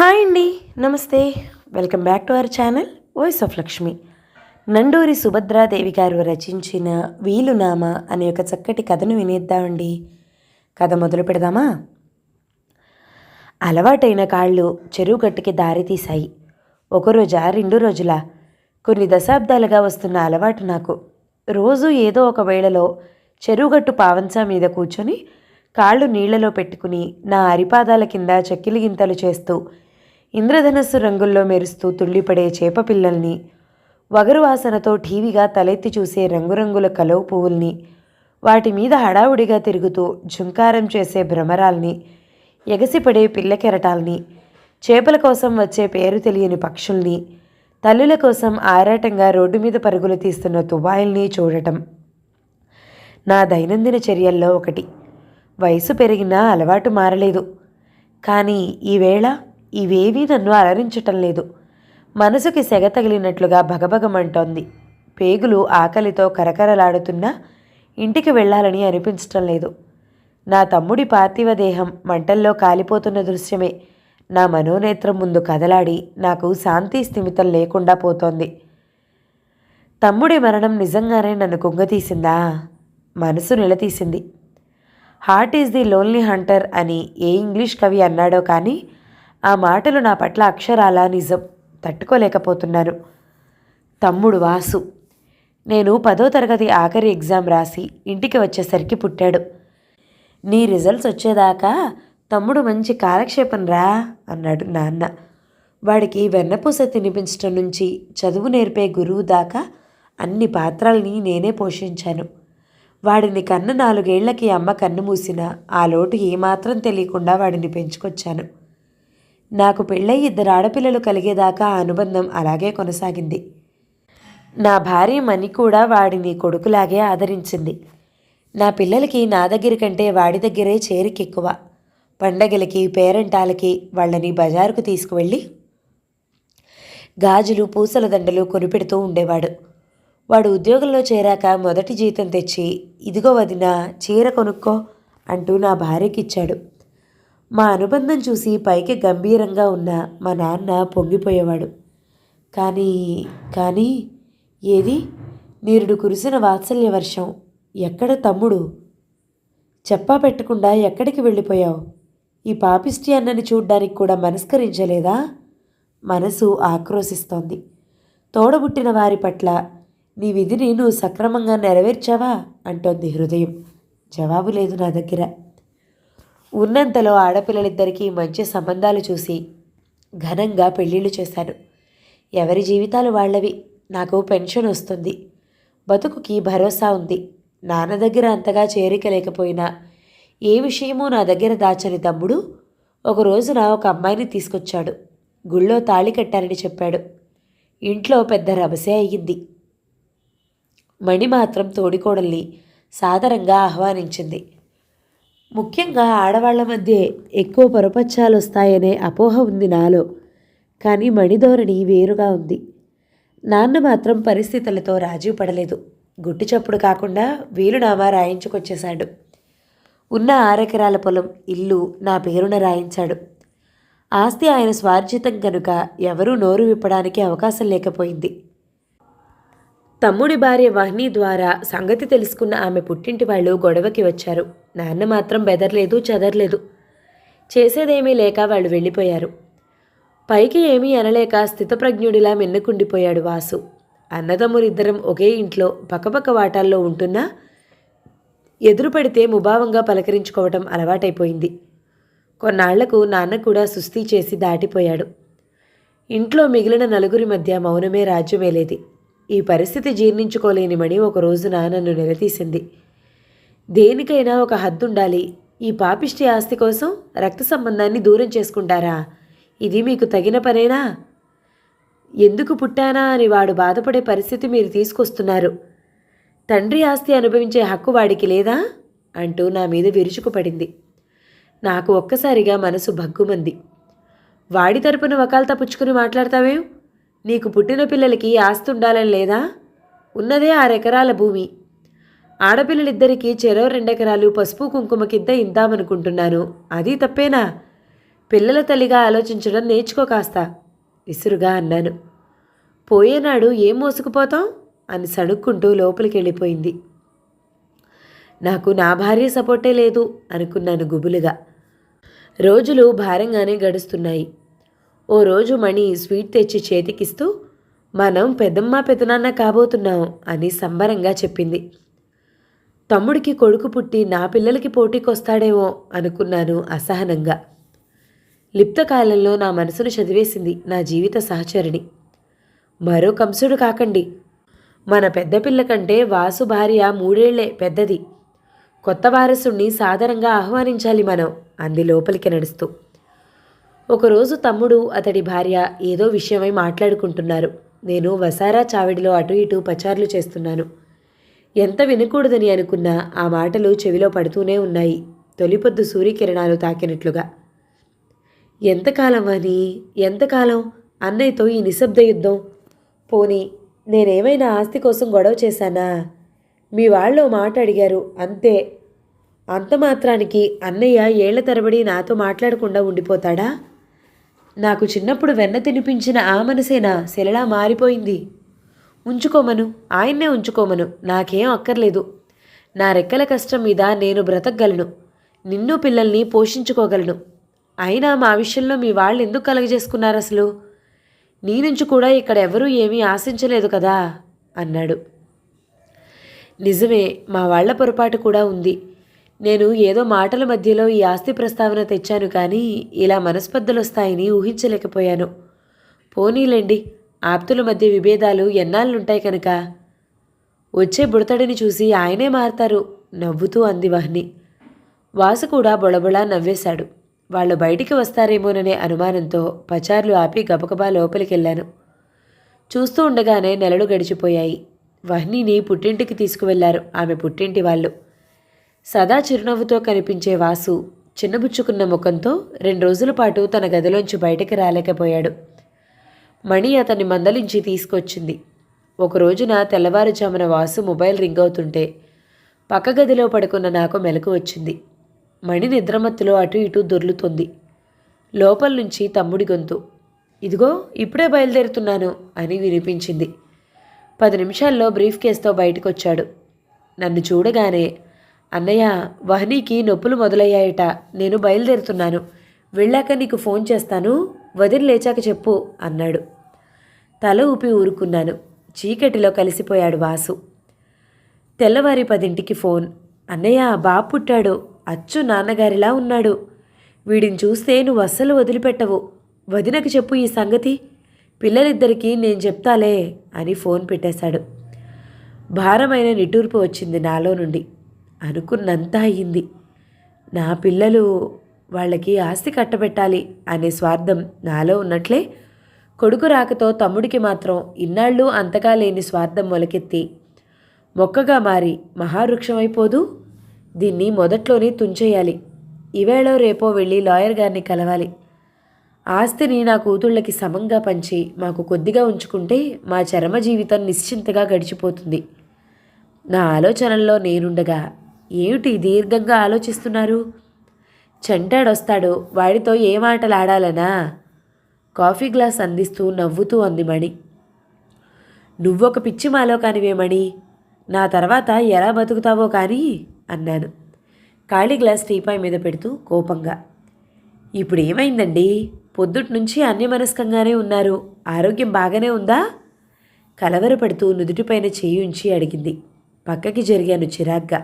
Hi అండి. నమస్తే. Welcome back to our channel voice of Lakshmi. Nanduri Subhadra Devi గారు రచించిన వీలునామా అనే ఒక చక్కటి కథను వినేద్దామండి. కథ మొదలు పెడదామా? అలవాటైన కాళ్ళు చెరువు గట్టుకి దారి తీశాయి. ఒకరోజా 2 రోజులా? కొన్ని దశాబ్దాలుగా వస్తున్న అలవాటు నాకు. రోజు ఏదో ఒక వేళలో చెరువుగట్టు పావంచా మీద కూర్చొని కాళ్ళు నీళ్లలో పెట్టుకుని నా అరిపాదాల కింద చెక్కిలి గింతలు చేస్తూ ఇంద్రధనస్సు రంగుల్లో మెరుస్తూ తుళ్ళిపడే చేప పిల్లల్ని, వగరు వాసనతో ఠీవిగా తలెత్తి చూసే రంగురంగుల కలువ పువ్వుల్ని, వాటి మీద హడావుడిగా తిరుగుతూ ఝుంకారం చేసే భ్రమరాల్ని, ఎగసిపడే పిల్ల కెరటాల్ని, చేపల కోసం వచ్చే పేరు తెలియని పక్షుల్ని, తల్లుల కోసం ఆరాటంగా రోడ్డు మీద పరుగులు తీస్తున్న తువ్వాయిల్ని చూడటం నా దైనందిన చర్యల్లో ఒకటి. వయసు పెరిగినా అలవాటు మారలేదు. కానీ ఈవేళ ఇవేవీ నన్ను అలరించటం లేదు. మనసుకి సెగ తగిలినట్లుగా భగభగమంటోంది. పేగులు ఆకలితో కరకరలాడుతున్నా ఇంటికి వెళ్ళాలని అనిపించటం లేదు. నా తమ్ముడి పార్థివ దేహం మంటల్లో కాలిపోతున్న దృశ్యమే నా మనోనేత్రం ముందు కదలాడి నాకు శాంతి స్థిమితం లేకుండా పోతోంది. తమ్ముడి మరణం నిజంగానే నన్ను కుంగతీసిందా? మనసు నిలతీసింది. Heart is the lonely hunter అని ఏ ఇంగ్లీష్ కవి అన్నాడో కానీ ఆ మాటలు నా పట్ల అక్షరాలా నిజం. తట్టుకోలేకపోతున్నాను. తమ్ముడు వాసు. నేను 10వ తరగతి ఆఖరి ఎగ్జామ్ రాసి ఇంటికి వచ్చేసరికి పుట్టాడు. నీ రిజల్ట్స్ వచ్చేదాకా తమ్ముడు మంచి కాలక్షేపం రా అన్నాడు నాన్న. వాడికి వెన్నపూస తినిపించడం నుంచి చదువు నేర్పే గురువు దాకా అన్ని పాత్రల్ని నేనే పోషించాను. వాడిని కన్న 4 ఏళ్లకి అమ్మ కన్ను మూసిన ఆ లోటు ఏమాత్రం తెలియకుండా వాడిని పెంచుకొచ్చాను. నాకు పెళ్ళై 2 ఆడపిల్లలు కలిగేదాకా ఆ అనుబంధం అలాగే కొనసాగింది. నా భార్య మణి కూడా వాడిని కొడుకులాగే ఆదరించింది. నా పిల్లలకి నా దగ్గర కంటే వాడి దగ్గరే చేరికెక్కువ. పండగలకి పేరంటాలకి వాళ్ళని బజారుకు తీసుకువెళ్ళి గాజులు పూసల దండలు కొనిపెడుతూ ఉండేవాడు. వాడు ఉద్యోగంలో చేరాక మొదటి జీతం తెచ్చి, ఇదిగో వదినా చీర కొనుక్కో అంటూ నా భార్యకిచ్చాడు. మా అనుబంధం చూసి పైకి గంభీరంగా ఉన్న మా నాన్న పొంగిపోయేవాడు. కానీ ఏది నీరుడు కురిసిన వాత్సల్య వర్షం? ఎక్కడ తమ్ముడు? చెప్పా పెట్టకుండా ఎక్కడికి వెళ్ళిపోయావు? ఈ పాపిష్టి అన్నని చూడ్డానికి కూడా మనస్కరించలేదా? మనసు ఆక్రోశిస్తోంది. తోడబుట్టిన వారి పట్ల నీ విధిని నువ్వు సక్రమంగా నెరవేర్చావా అంటోంది హృదయం. జవాబు లేదు నా దగ్గర. ఉన్నంతలో ఆడపిల్లలిద్దరికీ మంచి సంబంధాలు చూసి ఘనంగా పెళ్ళిళ్ళు చేశాను. ఎవరి జీవితాలు వాళ్ళవి. నాకు పెన్షన్ వస్తుంది. బతుకుకి భరోసా ఉంది. నాన్న దగ్గర అంతగా చేరిక లేకపోయినా ఏ విషయమూ నా దగ్గర దాచని తమ్ముడు ఒకరోజున ఒక అమ్మాయిని తీసుకొచ్చాడు. గుళ్ళో తాళి కట్టారని చెప్పాడు. ఇంట్లో పెద్ద రభసే అయ్యింది. మణి మాత్రం తోడికోడల్ని సాదరంగా ఆహ్వానించింది. ముఖ్యంగా ఆడవాళ్ల మధ్య ఎక్కువ పొరపచ్చాలు వస్తాయనే అపోహ ఉంది నాలో. కానీ మణిధోరణి వేరుగా ఉంది. నాన్న మాత్రం పరిస్థితులతో రాజీ పడలేదు. గుట్టి చప్పుడు కాకుండా వీలునామా రాయించుకొచ్చేశాడు. ఉన్న 6 ఎకరాల పొలం, ఇల్లు నా పేరున రాయించాడు. ఆస్తి ఆయన స్వార్జితం కనుక ఎవరూ నోరు విప్పడానికి అవకాశం లేకపోయింది. తమ్ముడి భార్య వహ్ని ద్వారా సంగతి తెలుసుకున్న ఆమె పుట్టింటి వాళ్ళు గొడవకి వచ్చారు. నాన్న మాత్రం బెదర్లేదు, చెదర్లేదు. చేసేదేమీ లేక వాళ్ళు వెళ్ళిపోయారు. పైకి ఏమీ అనలేక స్థితప్రజ్ఞుడిలా మిన్నకుండిపోయాడు వాసు. అన్నదమ్ములిద్దరం ఒకే ఇంట్లో పక్కపక్క వాటాల్లో ఉంటున్నా ఎదురుపడితే ముభావంగా పలకరించుకోవటం అలవాటైపోయింది. కొన్నాళ్లకు నాన్న కూడా సుస్థి చేసి దాటిపోయాడు. ఇంట్లో మిగిలిన నలుగురి మధ్య మౌనమే రాజ్యమేలేది. ఈ పరిస్థితి జీర్ణించుకోలేని మణి ఒక రోజున నన్ను నిలదీసింది. దేనికైనా ఒక హద్దుండాలి. ఈ పాపిష్టి ఆస్తి కోసం రక్త సంబంధాన్ని దూరం చేసుకుంటారా? ఇది మీకు తగిన పనేనా? ఎందుకు పుట్టానా అని వాడు బాధపడే పరిస్థితి మీరు తీసుకొస్తున్నారు. తండ్రి ఆస్తి అనుభవించే హక్కు వాడికి లేదా అంటూ నా మీద విరుచుకుపడింది. నాకు ఒక్కసారిగా మనసు భగ్గుమంది. వాడి తరపున వకాల్తా పుచ్చుకుని మాట్లాడతావేం? నీకు పుట్టిన పిల్లలకి ఆస్తి ఉండాలని లేదా? ఉన్నదే 6 ఎకరాల భూమి. ఆడపిల్లలిద్దరికీ చెరో 2 ఎకరాలు పసుపు కుంకుమ కింద ఇద్దామనుకుంటున్నాను. అది తప్పేనా? పిల్లల తల్లిగా ఆలోచించడం నేర్చుకో కాస్త విసురుగా అన్నాను. పోయేనాడు ఏం మోసుకుపోతాం అని సణుక్కుంటూ లోపలికి వెళ్ళిపోయింది. నాకు నా భార్య సపోర్టే లేదు అనుకున్నాను గుబులుగా. రోజులు భారంగానే గడుస్తున్నాయి. ఓ రోజు మణి స్వీట్ తెచ్చి చేతికిస్తూ మనం పెద్దమ్మ పెదనాన్న కాబోతున్నాం అని సంబరంగా చెప్పింది. తమ్ముడికి కొడుకు పుట్టి నా పిల్లలకి పోటీకొస్తాడేమో అనుకున్నాను అసహనంగా. లిప్తకాలంలో నా మనసును చదివేసింది నా జీవిత సహచరిణి. మరో కంసుడు కాకండి, మన పెద్ద పిల్ల కంటే వాసు భార్య 3 ఏళ్లే పెద్దది. కొత్త వారసుణ్ణి సాదరంగా ఆహ్వానించాలి మనం అంది లోపలికి నడుస్తూ. ఒకరోజు తమ్ముడు అతడి భార్య ఏదో విషయమై మాట్లాడుకుంటున్నారు. నేను వసారా చావిడిలో అటు ఇటు పచార్లు చేస్తున్నాను. ఎంత వినకూడదని అనుకున్నా ఆ మాటలు చెవిలో పడుతూనే ఉన్నాయి, తొలిపొద్దు సూర్యకిరణాలు తాకినట్లుగా. ఎంతకాలం అని, ఎంతకాలం అన్నయ్యతో ఈ నిశ్శబ్ద యుద్ధం? పోనీ నేనేమైనా ఆస్తి కోసం గొడవ చేశానా? మీ వాళ్ళు మాట అడిగారు అంతే. అంత మాత్రానికి అన్నయ్య ఏళ్ల తరబడి నాతో మాట్లాడకుండా ఉండిపోతాడా? నాకు చిన్నప్పుడు వెన్న తినిపించిన ఆ మనసేనా శిలలా మారిపోయింది? ఉంచుకోమను, ఆయన్నే ఉంచుకోమను, నాకేం అక్కర్లేదు. నా రెక్కల కష్టం మీద నేను బ్రతకగలను, నిన్ను పిల్లల్ని పోషించుకోగలను. అయినా మా విషయంలో మీ వాళ్ళు ఎందుకు కలగజేసుకున్నారు అసలు? నీ నుంచి కూడా ఇక్కడ ఎవరూ ఏమీ ఆశించలేదు కదా అన్నాడు. నిజమే, మా వాళ్ల పొరపాటు కూడా ఉంది. నేను ఏదో మాటల మధ్యలో ఈ ఆస్తి ప్రస్తావన తెచ్చాను, కానీ ఇలా మనస్పర్ధలు వస్తాయని ఊహించలేకపోయాను. పోనీలేండి, ఆప్తుల మధ్య విభేదాలు ఎన్నాళ్ళుంటాయి కనుక. వచ్చే బుడతడిని చూసి ఆయనే మారతారు నవ్వుతూ అంది వహ్ని. వాసు కూడా బొళబొళా నవ్వేశాడు. వాళ్ళు బయటికి వస్తారేమోననే అనుమానంతో పచార్లు ఆపి గబగబా లోపలికెళ్ళాను. చూస్తూ ఉండగానే నెలలు గడిచిపోయాయి. వహ్నిని పుట్టింటికి తీసుకువెళ్లారు ఆమె పుట్టింటి వాళ్ళు. సదా చిరునవ్వుతో కనిపించే వాసు చిన్నబుచ్చుకున్న ముఖంతో 2 రోజుల పాటు తన గదిలోంచి బయటకు రాలేకపోయాడు. మణి అతన్ని మందలించి తీసుకొచ్చింది. ఒక రోజున తెల్లవారుజామున వాసు మొబైల్ రింగ్ అవుతుంటే పక్క గదిలో పడుకున్న నాకు మెలకు వచ్చింది. మణి నిద్రమత్తులో అటు ఇటు దొర్లుతోంది. లోపల నుంచి తమ్ముడి గొంతు, ఇదిగో ఇప్పుడే బయలుదేరుతున్నాను అని వినిపించింది. 10 నిమిషాల్లో బ్రీఫ్ కేస్తో బయటకొచ్చాడు. నన్ను చూడగానే, అన్నయ్య, వహనీకి నొప్పులు మొదలయ్యాయట, నేను బయలుదేరుతున్నాను, వెళ్ళాక నీకు ఫోన్ చేస్తాను, వదిలి లేచాక చెప్పు అన్నాడు. తల ఊపి ఊరుకున్నాను. చీకటిలో కలిసిపోయాడు వాసు. తెల్లవారి 10ంటికి ఫోన్. అన్నయ్య, బాబు పుట్టాడు, అచ్చు నాన్నగారిలా ఉన్నాడు. వీడిని చూస్తే నువ్వు అస్సలు వదిలిపెట్టవు, వదినకు చెప్పు ఈ సంగతి, పిల్లలిద్దరికీ నేను చెప్తాలే అని ఫోన్ పెట్టేశాడు. భారమైన నిట్టూర్పు వచ్చింది నాలో నుండి. అనుకున్నంత అయ్యింది. నా పిల్లలు, వాళ్ళకి ఆస్తి కట్టబెట్టాలి అనే స్వార్థం నాలో ఉన్నట్లే కొడుకు రాకతో తమ్ముడికి మాత్రం ఇన్నాళ్ళు అంతగా లేని స్వార్థం మొలకెత్తి మొక్కగా మారి మహావృక్షమైపోదు. దీన్ని మొదట్లోనే తుంచేయాలి. ఈవేళో రేపో వెళ్ళి లాయర్ గారిని కలవాలి. ఆస్తిని నా కూతుళ్ళకి సమంగా పంచి మాకు కొద్దిగా ఉంచుకుంటే మా చరమ జీవితం నిశ్చింతగా గడిచిపోతుంది. నా ఆలోచనల్లో నేనుండగా ఏమిటి దీర్ఘంగా ఆలోచిస్తున్నారు? చంటాడొస్తాడు, వాడితో ఏ మాటలు ఆడాలనా? కాఫీ గ్లాస్ అందిస్తూ నవ్వుతూ అంది మణి. నువ్వొక పిచ్చి మాలో కానివేమణి, నా తర్వాత ఎలా బతుకుతావో కానీ అన్నాను ఖాళీ గ్లాస్ టీపాయ్ మీద పెడుతూ కోపంగా. ఇప్పుడు ఏమైందండి? పొద్దుట్నుంచి అన్యమనస్కంగానే ఉన్నారు, ఆరోగ్యం బాగానే ఉందా? కలవరపడుతూ నుదుటిపైన చేయి ఉంచి అడిగింది. పక్కకి జరిగాను చిరాగ్గా.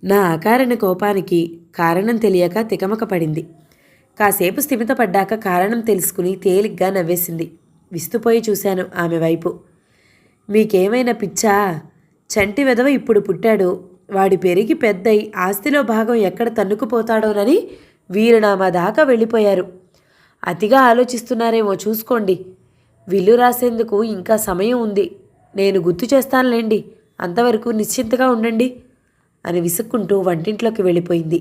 నా అకారణ కోపానికి కారణం తెలియక తికమక పడింది. కాసేపు స్థిమితపడ్డాక కారణం తెలుసుకుని తేలిగ్గా నవ్వేసింది. విస్తుపోయి చూశాను ఆమె వైపు. మీకేమైనా పిచ్చా? చంటి వెధవ ఇప్పుడు పుట్టాడు, వాడి పెరిగి పెద్దై ఆస్తిలో భాగం ఎక్కడ తన్నుకుపోతాడోనని వీరునామా దాకా వెళ్ళిపోయారు. అతిగా ఆలోచిస్తున్నారేమో చూసుకోండి. విల్లు రాసేందుకు ఇంకా సమయం ఉంది, నేను గుర్తు చేస్తానులేండి, అంతవరకు నిశ్చింతగా ఉండండి అని విసుక్కుంటూ వంటింట్లోకి వెళ్ళిపోయింది.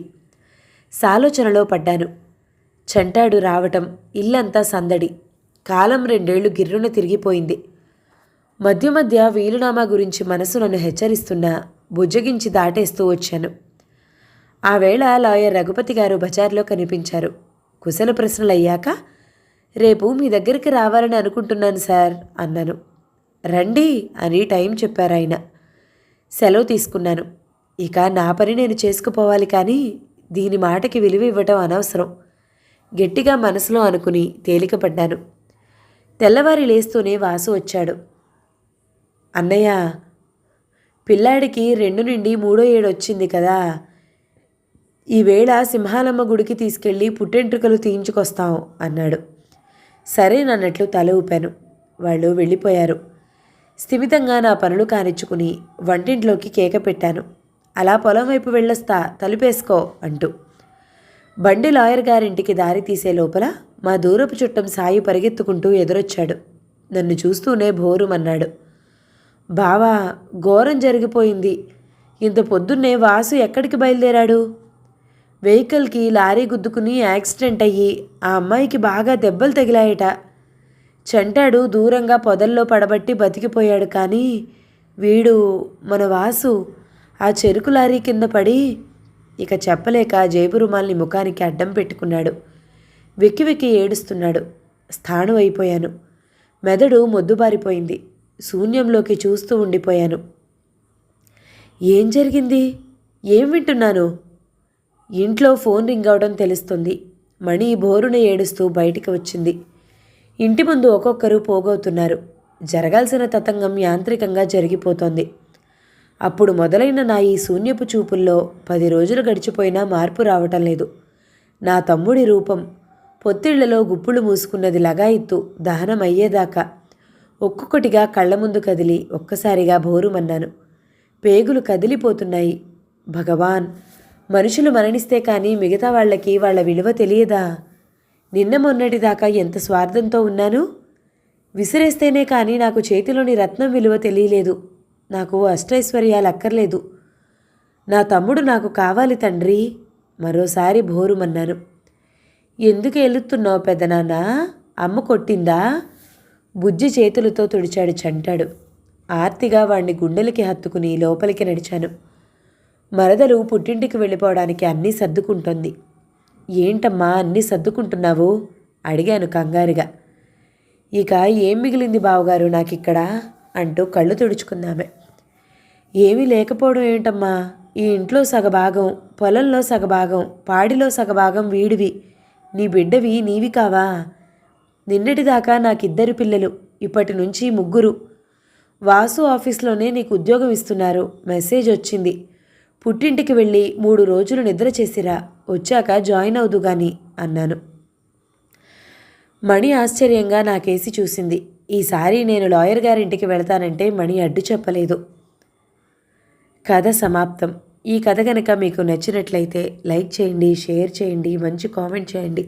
సాలోచనలో పడ్డాను. చంటాడు రావటం, ఇల్లంతా సందడి. కాలం 2 ఏళ్లు గిర్రున తిరిగిపోయింది. మధ్య మధ్య వీలునామా గురించి మనసు నన్ను హెచ్చరిస్తున్నా బుజ్జగించి దాటేస్తూ వచ్చాను. ఆ వేళ లాయర్ రఘుపతి గారు బజార్లో కనిపించారు. కుశల ప్రశ్నలు అయ్యాక రేపు మీ దగ్గరికి రావాలని అనుకుంటున్నాను సార్ అన్నాను. రండి అని టైం చెప్పారు ఆయన. సెలవు తీసుకున్నాను. ఇక నా పని నేను చేసుకుపోవాలి, కానీ దీని మాటకి విలువ ఇవ్వటం అనవసరం గట్టిగా మనసులో అనుకుని తేలికపడ్డాను. తెల్లవారి లేస్తూనే వాసు వచ్చాడు. అన్నయ్య, పిల్లాడికి 2 నుండి 3వ ఏడు వచ్చింది కదా, ఈవేళ సింహాలమ్మ గుడికి తీసుకెళ్ళి పుట్టెంట్రుకలు తీయించుకొస్తాం అన్నాడు. సరేనన్నట్లు తల ఊపాను. వాళ్ళు వెళ్ళిపోయారు. స్థిమితంగా నా పనులు కానిచ్చుకుని వంటింట్లోకి కేక పెట్టాను. అలా పొలం వైపు వెళ్ళొస్తా, తలుపేసుకో అంటూ. బండి లాయర్ గారింటికి దారి తీసే లోపల మా దూరపు చుట్టం సాయి పరిగెత్తుకుంటూ ఎదురొచ్చాడు. నన్ను చూస్తూనే భోరుమన్నాడు. బావా, ఘోరం జరిగిపోయింది. ఇంత పొద్దున్నే వాసు ఎక్కడికి బయలుదేరాడు? వెహికల్కి లారీ గుద్దుకుని యాక్సిడెంట్ అయ్యి ఆ అమ్మాయికి బాగా దెబ్బలు తగిలాయట. చంటాడు దూరంగా పొదల్లో పడబట్టి బతికిపోయాడు. కానీ వీడు, మన వాసు, ఆ చెరుకు లారీ కింద పడి. ఇక చెప్పలేక జేబు రుమాల్ని ముఖానికి అడ్డం పెట్టుకున్నాడు. వెక్కి వెక్కి ఏడుస్తున్నాడు. స్థాణు అయిపోయాను. మెదడు మొద్దుబారిపోయింది. శూన్యంలోకి చూస్తూ ఉండిపోయాను. ఏం జరిగింది? ఏం వింటున్నాను? ఇంట్లో ఫోన్ రింగ్ అవడం తెలుస్తుంది. మణి బోరున ఏడుస్తూ బయటికి వచ్చింది. ఇంటి ముందు ఒక్కొక్కరు పోగవుతున్నారు. జరగాల్సిన తతంగం యాంత్రికంగా జరిగిపోతోంది. అప్పుడు మొదలైన నా ఈ శూన్యపు చూపుల్లో 10 రోజులు గడిచిపోయినా మార్పు రావటం లేదు. నా తమ్ముడి రూపం పొత్తిళ్లలో గుప్పులు మూసుకున్నది లగాయిత్తు దహనం అయ్యేదాకా ఒక్కొక్కటిగా కళ్ళ ముందు కదిలి ఒక్కసారిగా భోరుమన్నాను. పేగులు కదిలిపోతున్నాయి. భగవాన్, మనుషులు మరణిస్తే కానీ మిగతా వాళ్ళకి వాళ్ళ విలువ తెలియదా? నిన్న మొన్నటిదాకా ఎంత స్వార్థంతో ఉన్నాను. విసిరేస్తేనే కానీ నాకు చేతిలోని రత్నం విలువ తెలియలేదు. నాకు అష్టైశ్వర్యాలు అక్కర్లేదు. నా తమ్ముడు నాకు కావాలి తండ్రి. మరోసారి భోరుమన్నాను. ఎందుకు ఎలుతున్నావు పెద్దనాన్న? అమ్మ కొట్టిందా? బుజ్జి చేతులతో తుడిచాడు చంటాడు. ఆర్తిగా వాణ్ణి గుండెలకి హత్తుకుని లోపలికి నడిచాను. మరదలు పుట్టింటికి వెళ్ళిపోవడానికి అన్నీ సర్దుకుంటోంది. ఏంటమ్మా అన్నీ సర్దుకుంటున్నావు? అడిగాను కంగారుగా. ఇక ఏం మిగిలింది బావగారు నాకిక్కడ అంటూ కళ్ళు తుడుచుకుందామె. ఏమీ లేకపోవడం ఏంటమ్మా? ఈ ఇంట్లో సగభాగం, పొలంలో సగభాగం, పాడిలో సగభాగం వీడివి. నీ బిడ్డవి నీవి కావా? నిన్నటిదాకా నాకిద్దరు పిల్లలు, ఇప్పటి నుంచి 3. వాసు ఆఫీస్లోనే నీకు ఉద్యోగం ఇస్తున్నారు. మెసేజ్ వచ్చింది. పుట్టింటికి వెళ్ళి 3 రోజులు నిద్ర చేసిరా, వచ్చాక జాయిన్ అవుదు గాని అన్నాను. మణి ఆశ్చర్యంగా నాకేసి చూసింది. ఈసారి నేను లాయర్ గారింటికి వెళతానంటే మణి అడ్డు చెప్పలేదు. కథ సమాప్తం. ఈ కథ కనుక మీకు నచ్చినట్లయితే లైక్ చేయండి, షేర్ చేయండి, మంచి కామెంట్ చేయండి.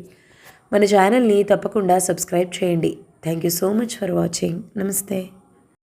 మన ఛానల్ని తప్పకుండా సబ్స్క్రైబ్ చేయండి. Thank you so much for watching. నమస్తే.